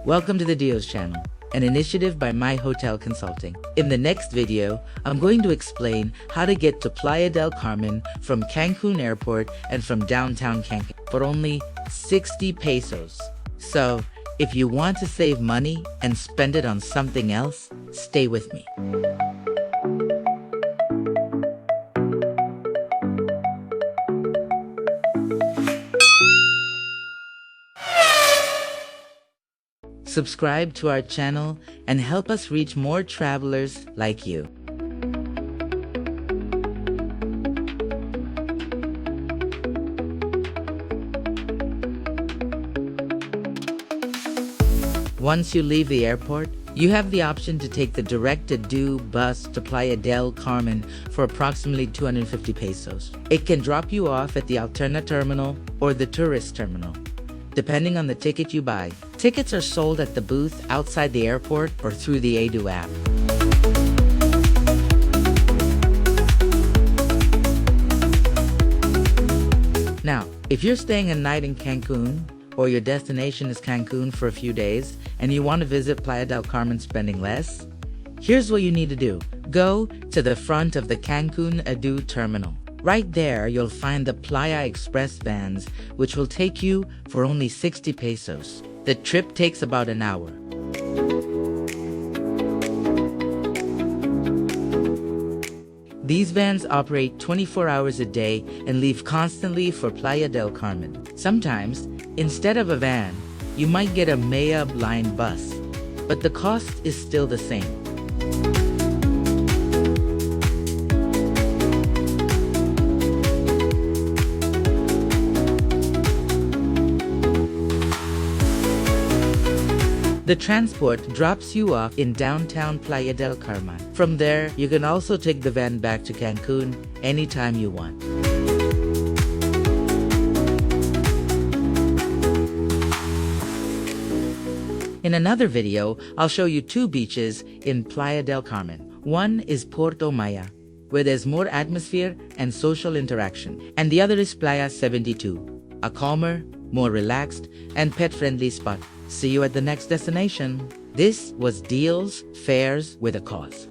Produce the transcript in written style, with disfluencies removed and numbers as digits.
Welcome to the Dios channel, an initiative by My Hotel Consulting. In the next video, I'm going to explain how to get to Playa del Carmen from Cancun Airport and from downtown Cancun for only 60 pesos. So, if you want to save money and spend it on something else, stay with me. Subscribe to our channel and help us reach more travelers like you. Once you leave the airport, you have the option to take the direct-to-due bus to Playa del Carmen for approximately 250 pesos. It can drop you off at the Alterna terminal or the tourist terminal, depending on the ticket you buy. Tickets are sold at the booth outside the airport or through the Edu app. Now, if you're staying a night in Cancun, or your destination is Cancun for a few days, and you want to visit Playa del Carmen spending less, here's what you need to do. Go to the front of the Cancun Edu terminal. Right there, you'll find the Playa Express vans, which will take you for only 60 pesos. The trip takes about an hour. These vans operate 24 hours a day and leave constantly for Playa del Carmen. Sometimes, instead of a van, you might get a Mayab line bus, but the cost is still the same. The transport drops you off in downtown Playa del Carmen. From there, you can also take the van back to Cancun anytime you want. In another video, I'll show you two beaches in Playa del Carmen. One is Puerto Maya, where there's more atmosphere and social interaction. And the other is Playa 72, a calmer, more relaxed, and pet-friendly spot. See you at the next destination. This was Deals Fares with a Cause.